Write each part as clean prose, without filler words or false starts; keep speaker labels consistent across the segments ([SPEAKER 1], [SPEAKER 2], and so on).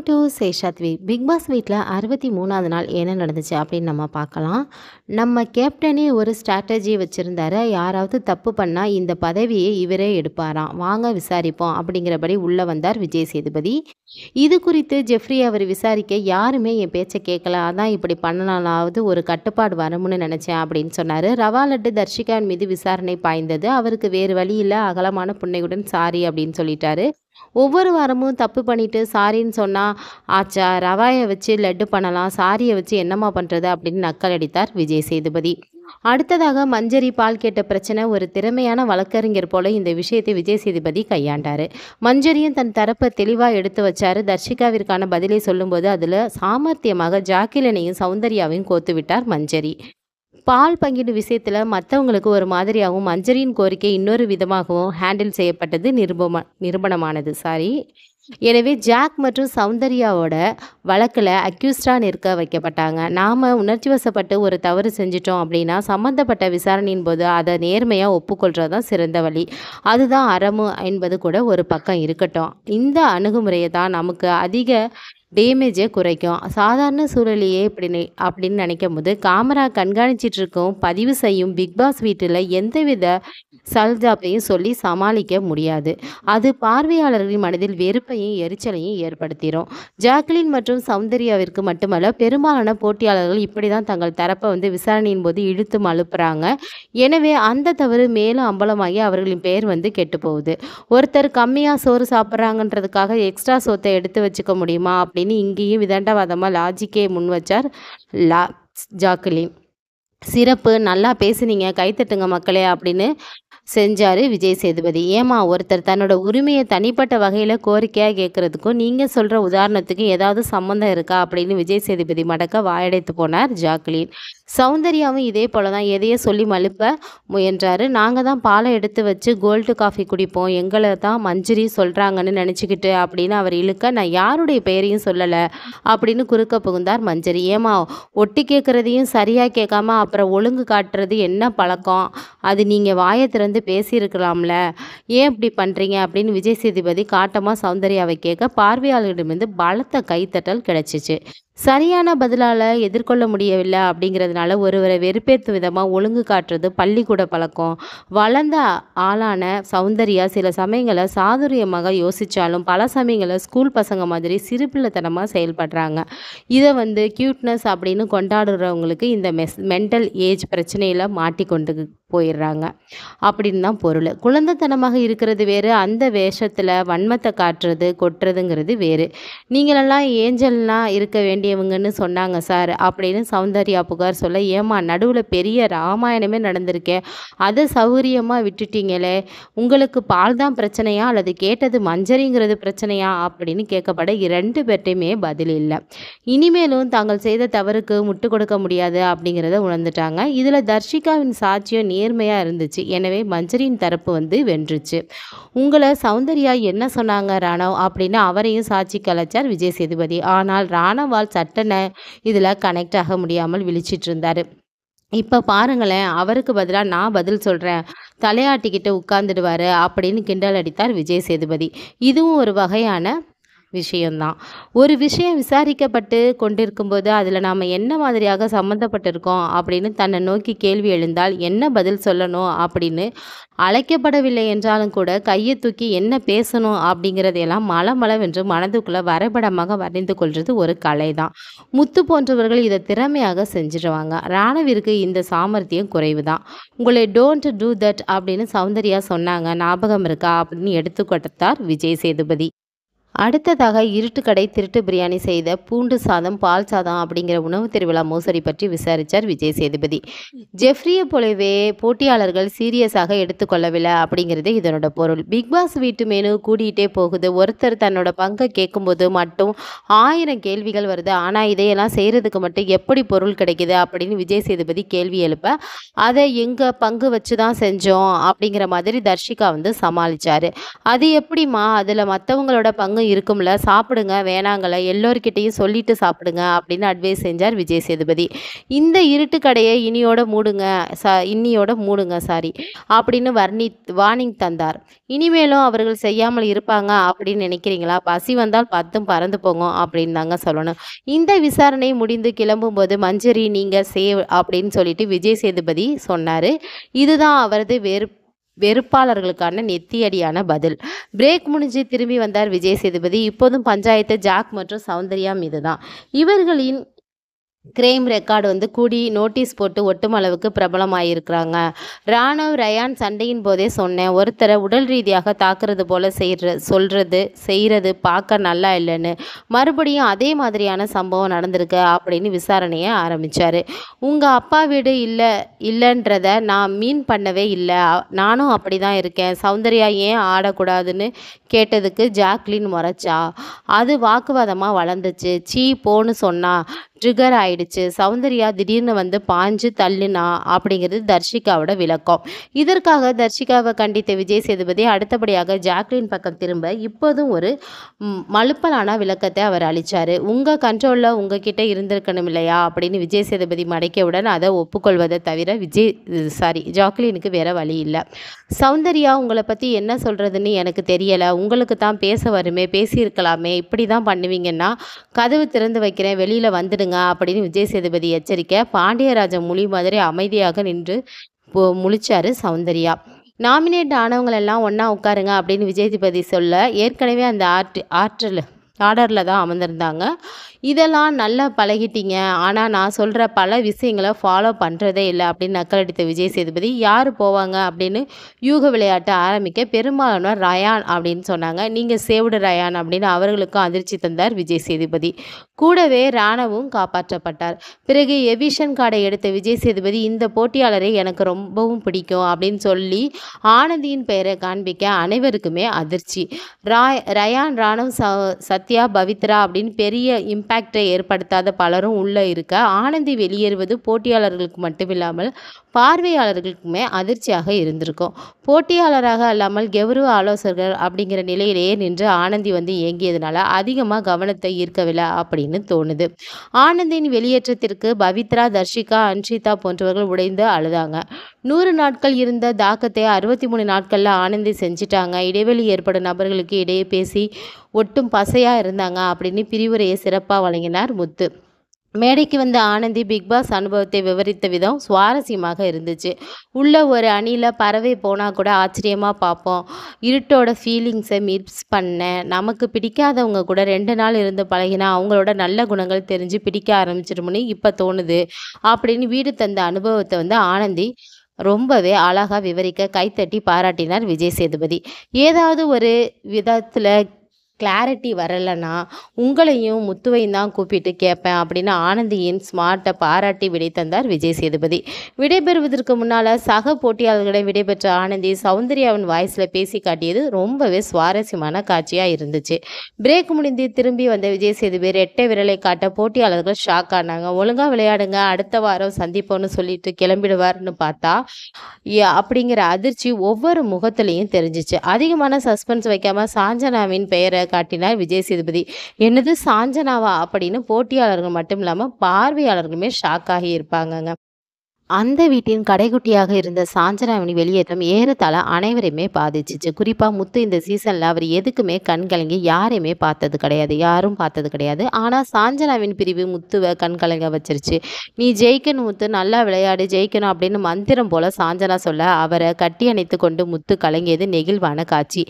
[SPEAKER 1] Welcome to சேஷாத்வி. Bigg Boss வீட்டில் 63வது நாள் என்ன நடந்துச்சு அப்படின்னு நம்ம பார்க்கலாம். நம்ம கேப்டனே ஒரு ஸ்ட்ராட்டஜி வச்சுருந்தாரு. யாராவது தப்பு பண்ணால் இந்த பதவியை இவரே எடுப்பாராம். வாங்க விசாரிப்போம் அப்படிங்கிறபடி உள்ளே வந்தார் விஜய் சேதுபதி. இது குறித்து ஜெஃப்ரி அவர் விசாரிக்க யாருமே என் பேச்சை கேட்கல, அதான் இப்படி பண்ணலானாவது ஒரு கட்டுப்பாடு வரணும்னு நினச்சேன் அப்படின்னு சொன்னார். ரவா லட்டு தர்ஷிகாவின் மீது விசாரணை பாய்ந்தது. அவருக்கு வேறு வழி இல்லை, அகலமான புன்னையுடன் சாரி அப்படின்னு சொல்லிட்டாரு. ஒவ்வொரு வாரமும் தப்பு பண்ணிட்டு சாரின்னு சொன்னால் ஆச்சா, ரவாயை வச்சு லட்டு பண்ணலாம், சாரியை வச்சு என்னம்மா பண்ணுறது அப்படின்னு நக்கல் அடித்தார் விஜய் சேதுபதி. அடுத்ததாக மஞ்சரி பால் கேட்ட பிரச்சனை. ஒரு திறமையான வழக்கறிஞர் போல இந்த விஷயத்தை விஜய் சேதுபதி கையாண்டார். மஞ்சரியும் தன் தரப்பை தெளிவாக எடுத்து வச்சார். தர்ஷிகாவிற்கான பதிலை சொல்லும்போது அதில் சாமர்த்தியமாக ஜாக்கிலனையும் சௌந்தர்யாவையும் கோத்து விட்டார் மஞ்சரி. பால் பங்கீடு விஷயத்தில் மற்றவங்களுக்கு ஒரு மாதிரியாகவும் மஞ்சரியின் கோரிக்கை இன்னொரு விதமாகவும் ஹேண்டில் செய்யப்பட்டது நிரூபணமானது. எனவே ஜாக் மற்றும் சௌந்தர்யாவோட வழக்கில் அக்யூஸ்டாக நிற்க வைக்கப்பட்டாங்க. நாம் உணர்ச்சி வசப்பட்டு ஒரு தவறு செஞ்சிட்டோம் அப்படின்னா சம்மந்தப்பட்ட விசாரணையின் போது அதை நேர்மையாக ஒப்புக்கொள்கிறது தான் சிறந்த வழி. அதுதான் அறமு என்பது கூட ஒரு பக்கம் இருக்கட்டும். இந்த அணுகுமுறையை தான் நமக்கு அதிக டேமேஜை குறைக்கும். சாதாரண சூழலையே அப்படின்னு நினைக்கும் போது காமரா கண்காணிச்சிட்டு இருக்கும் பதிவு செய்யும் பிக் பாஸ் வீட்டில் எந்தவித சல்ஜாப்பையும் சொல்லி சமாளிக்க முடியாது. அது பார்வையாளர்களின் மனதில் வெறுப்பையும் எரிச்சலையும் ஏற்படுத்திடும். ஜாக்லின் மற்றும் சௌந்தர்யாவிற்கு மட்டுமல்ல, பெரும்பாலான போட்டியாளர்கள் இப்படி தான் தங்கள் தரப்பை விசாரணையின் போது இழுத்து மழுப்புறாங்க. எனவே அந்த தவறு மேலும் அம்பலமாகி அவர்களின் பெயர் கெட்டு போகுது. ஒருத்தர் கம்மியாக சோறு சாப்பிட்றாங்கன்றதுக்காக எக்ஸ்ட்ரா சோத்தை எடுத்து வச்சுக்க முடியுமா அப்படின்னு இங்கேயும் விதண்டாவாதமாக லாஜிக்கே முன் வச்சார் ஜாக்லின். சிறப்பு, நல்லா பேசுனீங்க, கைத்தட்டுங்க மக்களே அப்படின்னு செஞ்சார் விஜய் சேதுபதி. ஏமா, ஒருத்தர் தன்னோட உரிமையை தனிப்பட்ட வகையில் கோரிக்கையாக கேட்குறதுக்கும் நீங்கள் சொல்கிற உதாரணத்துக்கும் ஏதாவது சம்மந்தம் இருக்கா அப்படின்னு விஜய் சேதுபதி மடக்க வாயடைத்து போனார் ஜாக்லின். சௌந்தர்யாவும் இதே போல தான் எதையோ சொல்லி மழுப்ப முயன்றார். நாங்கள் தான் பாலை எடுத்து வச்சு கோல்டு காஃபி குடிப்போம், எங்களை தான் மஞ்சரி சொல்கிறாங்கன்னு நினச்சிக்கிட்டு அப்படின்னு அவர் இழுக்க, நான் யாருடைய பெயரையும் சொல்லலை அப்படின்னு குறுக்க புகுந்தார் மஞ்சரி. ஏமா, ஒட்டி கேட்குறதையும் சரியாக கேட்காம அப்புறம் ஒழுங்கு காட்டுறது என்ன பழக்கம்? அது நீங்கள் வாயை திறந்து பேசியிருக்கலாம்ல, ஏன் இப்படி பண்ணுறீங்க அப்படின்னு விஜய் சேதுபதி காட்டமாக சௌந்தர்யாவை கேட்க பார்வையாளர்களிடமிருந்து பலத்த கைத்தட்டல் கிடைச்சிச்சு. சரியான பதிலால் எதிர்கொள்ள முடியவில்லை அப்படிங்கிறதுனால ஒருவரை வெறுப்பேற்றும் விதமாக ஒழுங்கு காட்டுறது பள்ளிக்கூட பழக்கம். வளர்ந்த ஆளான சௌந்தர்யா சில சமயங்களில் சாதுரியமாக யோசித்தாலும் பல சமயங்களில் ஸ்கூல் பசங்க மாதிரி சிறுபிள்ளைத்தனமாக செயல்படுறாங்க. இதை க்யூட்னஸ் அப்படின்னு கொண்டாடுறவங்களுக்கு இந்த மென்டல் ஏஜ் பிரச்சனையில் மாட்டிக்கொண்டு போயிடுறாங்க அப்படின்னு தான் பொருள். குழந்தைத்தனமாக இருக்கிறது வேறு, அந்த வேஷத்தில் வன்மத்தை காட்டுறது கொட்டுறதுங்கிறது வேறு. நீங்களெல்லாம் ஏஞ்சல்லாம் இருக்க வேண்டியவங்கன்னு சொன்னாங்க சார் அப்படின்னு சௌந்தர்யா புகார் சொல்ல, ஏமா, நடுவில் பெரிய ராமாயணமே நடந்திருக்கே, அதை சௌகரியமாக விட்டுட்டீங்களே, உங்களுக்கு பால் தான் பிரச்சனையா அல்லது கேட்டது மஞ்சரிங்கிறது பிரச்சனையா அப்படின்னு கேட்கப்பட இரண்டு பேர்ட்டையுமே பதில் இல்லை. இனிமேலும் தாங்கள் செய்த தவறுக்கு முட்டு கொடுக்க முடியாது அப்படிங்கிறத உணர்ந்துட்டாங்க. இதில் தர்ஷிகாவின் சாட்சியம் நேர்மையாக இருந்துச்சு. எனவே மஞ்சரியின் தரப்பு வென்றுச்சு. உங்களை சௌந்தர்யா என்ன சொன்னாங்க ராணவ் அப்படின்னு அவரையும் சாட்சி கலைச்சார் விஜய் சேதுபதி. ஆனால் ராணவால் சட்டன இதில் கனெக்ட் ஆக முடியாமல் விழிச்சிட்டு இருந்தார். இப்போ பாருங்களேன், அவருக்கு பதிலாக நான் பதில் சொல்கிறேன், தலையாட்டிக்கிட்ட உட்கார்ந்துடுவார் அப்படின்னு கிண்டல் அடித்தார் விஜய் சேதுபதி. இதுவும் ஒரு வகையான விஷயம்தான். ஒரு விஷயம் விசாரிக்கப்பட்டு கொண்டிருக்கும்போது அதில் நாம் என்ன மாதிரியாக சம்மந்தப்பட்டிருக்கோம் அப்படின்னு தன்னை நோக்கி கேள்வி எழுந்தால் என்ன பதில் சொல்லணும் அப்படின்னு அழைக்கப்படவில்லை என்றாலும் கூட கையை தூக்கி என்ன பேசணும் அப்படிங்கிறதையெல்லாம் மலமளவென்று மனதுக்குள்ளே வரைபடமாக வரைந்து கொள்வது ஒரு கலை தான். முத்து போன்றவர்கள் இதை திறமையாக செஞ்சிடுவாங்க. ராணவிற்கு இந்த சாமர்த்தியம் குறைவு தான். உங்களை டோன்ட் டூ தட் அப்படின்னு சௌந்தர்யா சொன்னாங்க, ஞாபகம் இருக்கா அப்படின்னு எடுத்து கொடுத்தார் விஜய் சேதுபதி. அடுத்ததாக இருட்டுக்கடை திருட்டு பிரியாணி செய்த பூண்டு சாதம் பால் சாதம் அப்படிங்கிற உணவு திருவிழா மோசடி பற்றி விசாரித்தார் விஜய் சேதுபதி. ஜெஃப்ரியை போலவே போட்டியாளர்கள் சீரியஸாக எடுத்துக்கொள்ளவில்லை அப்படிங்கிறது இதனோட பொருள். பிக் பாஸ் வீட்டு மெனு கூடிகிட்டே போகுது. ஒருத்தர் தன்னோட பங்கை கேட்கும்போது மட்டும் 1000 கேள்விகள் வருது. ஆனால் இதையெல்லாம் செய்கிறதுக்கு மட்டும் எப்படி பொருள் கிடைக்குது அப்படின்னு விஜய் சேதுபதி கேள்வி எழுப்ப, அதை எங்கள் பங்கு வச்சு தான் செஞ்சோம் அப்படிங்கிற மாதிரி தர்ஷிகா சமாளித்தார். அது எப்படிம்மா, அதில் மற்றவங்களோட பங்கு இருக்கும்ல, சாப்பிடுங்க வேணாங்கல்ல, எல்லோர்கிட்டயும் சொல்லிட்டு சாப்பிடுங்க அப்படின்னு அட்வைஸ் செஞ்சார் விஜய் சேதுபதி. இந்த இருட்டு கடைய இன்னியோட மூடுங்க சாரி அப்படின்னு வார்னிங் தந்தார். இனிமேலும் அவர்கள் செய்யாமல் இருப்பாங்க அப்படின்னு நினைக்கிறீங்களா? பசி வந்தால் 10ம் பறந்து போகும் அப்படின்னு தாங்க சொல்லணும். இந்த விசாரணை முடிந்து கிளம்பும்போது மஞ்சரி நீங்க சேவ் அப்படின்னு சொல்லிட்டு விஜய் சேதுபதி சொன்னாரு. இதுதான் அவரது வெறுப்பாளர்களுக்கான நெத்தியடியான பதில். பிரேக் முடிஞ்சு திரும்பி வந்தார் விஜய் சேதுபதி. இப்போதும் பஞ்சாயத்து ஜாக் மற்றும் சௌந்தர்யா மீது தான். இவர்களின் கிரைம் ரெக்கார்டு கூடி நோட்டீஸ் போட்டு ஒட்டும் அளவுக்கு பிரபலமாயிருக்கிறாங்க. ராணவ் ரயான் சண்டையின் போதே சொன்னேன், ஒருத்தரை உடல் ரீதியாக தாக்குறது போல செய்கிறது பார்க்க நல்லா இல்லைன்னு. மறுபடியும் அதே மாதிரியான சம்பவம் நடந்திருக்கு அப்படின்னு விசாரணையை ஆரம்பிச்சாரு. உங்க அப்பா வீடு இல்லைன்றத நான் மீன் பண்ணவே இல்லை. நானும் அப்படி தான் இருக்கேன். சௌந்தர்யா ஏன் ஆடக்கூடாதுன்னு கேட்டதுக்கு ஜாக்லின் முறைச்சா. அது வாக்குவாதமாக வளர்ந்துச்சு. சீ போன்னு சொன்னா. ட்ரிகர் ஆயிடுச்சு. சௌந்தர்யா திடீர்னு பாஞ்சு தள்ளுனா அப்படிங்கிறது தர்ஷிகாவோட விளக்கம். இதற்காக தர்ஷிகாவை கண்டித்த விஜய் சேதுபதி அடுத்தபடியாக ஜாக்லின் பக்கம் திரும்ப இப்போதும் ஒரு மழுப்பலான விளக்கத்தை அவர் அளித்தார். உங்கள் கண்ட்ரோலில் உங்ககிட்ட இருந்திருக்கணும் இல்லையா அப்படின்னு விஜய் சேதுபதி மடைக்கவுடன் அதை ஒப்புக்கொள்வதை தவிர ஜாக்லினுக்கு வேற வழி இல்லை. சௌந்தர்யா உங்களை பற்றி என்ன சொல்கிறதுன்னு எனக்கு தெரியலை. உங்களுக்கு தான் பேச வருமே, பேசியிருக்கலாமே. இப்படி தான் பண்ணுவீங்கன்னா கதவு திறந்து வைக்கிறேன், வெளியில் வந்துடுங்க அப்படின்னு விஜய் சேதுபதி எச்சரிக்கை. பாண்டியராஜன் மொழி மாதிரி அமைதியாக நின்று முழிச்சாரு சௌந்தர்யா. நாமினேட் ஆனவங்களெல்லாம் ஒன்றா உட்காருங்க அப்படின்னு விஜய் சேதுபதி சொல்ல ஏற்கனவே அந்த ஆர்டரில் தான் அமர்ந்திருந்தாங்க. இதெல்லாம் நல்லா பழகிட்டீங்க, ஆனால் நான் சொல்கிற பல விஷயங்களை ஃபாலோ பண்ணுறதே இல்லை அப்படின்னு நக்கலடித்த விஜய் சேதுபதி யார் போவாங்க அப்படின்னு யூக விளையாட்டு ஆரம்பிக்க பெரும்பாலானோர் ரயான் அப்படின்னு சொன்னாங்க. நீங்கள் சேவ்டு ரயான் அப்படின்னு அவர்களுக்கும் அதிர்ச்சி தந்தார் விஜய் சேதுபதி. கூடவே ராணவும் காப்பாற்றப்பட்டார். பிறகு எவிஷன் கார்டை எடுத்த விஜய் சேதுபதி இந்த போட்டியாளரை எனக்கு ரொம்பவும் பிடிக்கும் அப்படின்னு சொல்லி ஆனந்தியின் பெயரை காண்பிக்க அனைவருக்குமே அதிர்ச்சி. ரயான், ராணவ், சத்யா, பவித்ரா அப்படின்னு பெரிய இம்பேக்டை ஏற்படுத்தாத பலரும் உள்ளே இருக்க ஆனந்தி வெளியேறுவது போட்டியாளர்களுக்கு மட்டுமில்லாமல் பார்வையாளர்களுக்குமே அதிர்ச்சியாக இருந்திருக்கும். போட்டியாளராக அல்லாமல் கௌரவ ஆலோசகர்கள் அப்படிங்கிற நிலையிலேயே நின்று ஆனந்தி இயங்கியதுனால அதிகமாக கவனத்தை ஈர்க்கவில்லை அப்படின்னு தோணுது. ஆனந்தின் வெளியேற்றத்திற்கு பவித்ரா, தர்ஷிகா, அன்ஷிதா போன்றவர்கள் உடைந்து அழுதாங்க. 100 நாட்கள் இருந்த தாக்கத்தை 63 நாட்களில் ஆனந்தி செஞ்சிட்டாங்க. இடைவெளி ஏற்படும் நபர்களுக்கு இடையே பேசி ஒட்டும் பசையாக இருந்தாங்க அப்படின்னு பிரிவுரையை சிறப்பாக வழங்கினார் முத்து. மேடைக்கு வந்த ஆனந்தி பிக்பாஸ் அனுபவத்தை விவரித்த விதம் சுவாரஸ்யமாக இருந்துச்சு. உள்ள ஒரு அணியில் பறவை போனால் கூட ஆச்சரியமாக பார்ப்போம். இருட்டோட ஃபீலிங்ஸை மிஸ் பண்ணேன். நமக்கு பிடிக்காதவங்க கூட 2 நாள் இருந்து பழகினா அவங்களோட நல்ல குணங்கள் தெரிஞ்சு பிடிக்க ஆரம்பிச்சிடும்னு இப்போ தோணுது அப்படின்னு வீடு தந்த அனுபவத்தை ஆனந்தி ரொம்பவே அழகாக விவரிக்க கைத்தட்டி பாராட்டினார் விஜய் சேதுபதி. ஏதாவது ஒரு விதத்தில் கிளாரிட்டி வரலைன்னா உங்களையும் முத்துவையும் தான் கூப்பிட்டு கேட்பேன் அப்படின்னு ஆனந்தியின் ஸ்மார்ட்டை பாராட்டி விடை தந்தார் விஜய் சேதுபதி. விடைபெறுவதற்கு முன்னால் சக போட்டியாளர்களிடம் விடைபெற்ற ஆனந்தி சௌந்தர்யாவின் வாய்ஸில் பேசி காட்டியது ரொம்பவே சுவாரஸ்யமான காட்சியாக இருந்துச்சு. பிரேக் முடிந்து திரும்பி வந்த விஜய் சேதுபதி ரெட்டை விரலை காட்ட போட்டியாளர்கள் ஷாக் ஆனாங்க. ஒழுங்காக விளையாடுங்க, அடுத்த வாரம் சந்திப்போன்னு சொல்லிட்டு கிளம்பிடுவார்னு பார்த்தா அப்படிங்கிற அதிர்ச்சி ஒவ்வொரு முகத்திலையும் தெரிஞ்சிச்சு. அதிகமான சஸ்பென்ஸ் வைக்காமல் சாஞ்சனாவின் பெயரை காட்டினார் விஜய் சேதுபதி. என்னது சாஞ்சனாவா அப்படின்னு போட்டியாளர்கள் மட்டும் இல்லாமல் பார்வையாளர்களுமே ஷாக் ஆகி இருப்பாங்கங்க. அந்த வீட்டின் கடைக்குட்டியாக இருந்த சாஞ்சனாவின் வெளியேற்றம் ஏறத்தாழ அனைவரையுமே பாதிச்சிச்சு. குறிப்பாக முத்து இந்த சீசனில் அவர் எதுக்குமே கண் கலங்கி யாரும் பார்த்தது கிடையாது. ஆனால் சாஞ்சனாவின் பிரிவு முத்துவை கண் கலங்க வச்சிருச்சு. நீ ஜெயிக்கணும் முத்து, நல்லா விளையாடு, ஜெயிக்கணும் அப்படின்னு மந்திரம் போல சாஞ்சனா சொல்ல அவரை கட்டி அணைத்து கொண்டு முத்து கலங்கியது நெகிழ்வான காட்சி.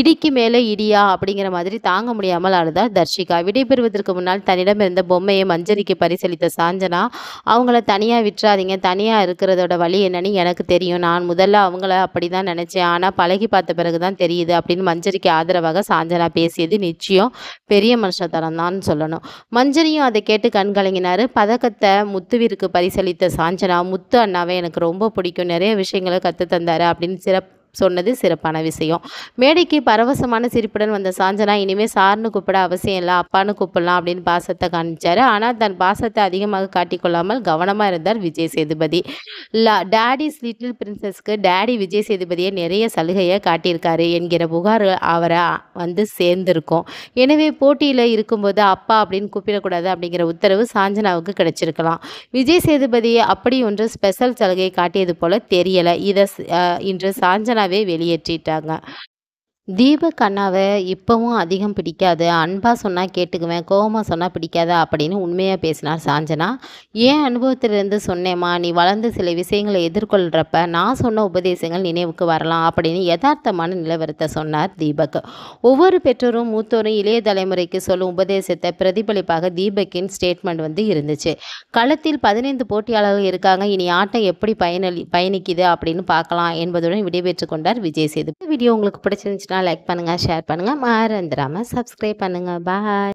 [SPEAKER 1] இடிக்கு மேலே இடியா அப்படிங்கிற மாதிரி தாங்க முடியாமல் அழுதார் தர்ஷிகா. விடைபெறுவதற்கு முன்னால் தன்னிடம் இருந்த பொம்மையை மஞ்சரிக்கு பரிசளித்த சாஞ்சனா, அவங்கள தனியாக விட்டுறாதீங்க, தனியாக இருக்கிறதோட வழி என்னன்னு எனக்கு தெரியும். நான் முதல்ல அவங்கள அப்படி தான் நினச்சேன், ஆனால் பழகி பார்த்த பிறகு தான் தெரியுது அப்படின்னு மஞ்சரிக்கு ஆதரவாக சாஞ்சனா பேசியது நிச்சயம் பெரிய மனுஷத்தனம் தான் சொல்லணும். மஞ்சரியும் அதை கேட்டு கண் கலங்கினார். பதக்கத்தை முத்துவிற்கு பரிசளித்த சாஞ்சனா, முத்து அண்ணாவை எனக்கு ரொம்ப பிடிக்கும், நிறைய விஷயங்களை கற்று தந்தார் அப்படின்னு சொன்னது சிறப்பான விஷயம். மேடைக்கு பரவசமான சிரிப்புடன் வந்த சாஞ்சனா, இனிமே சார்னு கூப்பிட அவசியம் இல்ல, அப்பான்னு கூப்பிடலாம் அப்படின்னு பாசத்த காண்பிச்சாரு. ஆனா தன் பாசத்த அதிகமாக காட்டிக்கொள்ளாமல் கவனமா இருந்தார் விஜய் சேதுபதி. டாடிஸ் லிட்டில் பிரின்சஸ்க்கு டாடி விஜய் சேதுபதியை நிறைய சலுகையை காட்டியிருக்காரு என்கிற புகார் அவரை வந்து சேர்ந்திருக்கும். எனவே போட்டியில இருக்கும்போது அப்பா அப்படின்னு கூப்பிடக்கூடாது அப்படிங்கிற உத்தரவு சாஞ்சனாவுக்கு கிடைச்சிருக்கலாம். விஜய் சேதுபதி அப்படி ஒன்று ஸ்பெஷல் சலுகை காட்டியது போல தெரியல. இதை இன்று சாஞ்சனாவே வெளியேற்றிட்டாங்க. தீபக் அண்ணாவ இப்பவும் அதிகம் பிடிக்காது. அன்பா சொன்னா கேட்டுக்குவேன், கோவமா சொன்னா பிடிக்காது அப்படின்னு உண்மையா பேசினார் சாஞ்சனா. "என் அனுபவத்திலிருந்து சொன்னேம்மா, நீ வளர்ந்து சில விஷயங்களை எதிர்கொள்றப்ப நான் சொன்ன உபதேசங்கள் நினைவுக்கு வரலாம்" அப்படின்னு யதார்த்தமான நிலவரத்தை சொன்னார் தீபக். ஒவ்வொரு பெற்றோரும் மூத்தோரும் இளைய தலைமுறைக்கு சொல்லும் உபதேசத்தை பிரதிபலிப்பாக தீபக்கின் ஸ்டேட்மெண்ட் வந்து இருந்துச்சு. களத்தில் 15 போட்டியாளர்கள் இருக்காங்க. இனி ஆட்டம் எப்படி பயணிக்குது அப்படின்னு பார்க்கலாம் என்பதுடன் விடைபெற்றுக் கொண்டார் விஜய் சேதுபதி. இந்த வீடியோ உங்களுக்கு பிடிச்சிருந்துச்சுன்னா லைக் பண்ணுங்க, ஷேர் பண்ணுங்க, மறந்துடாம சப்ஸ்கிரைப் பண்ணுங்க. பாய்.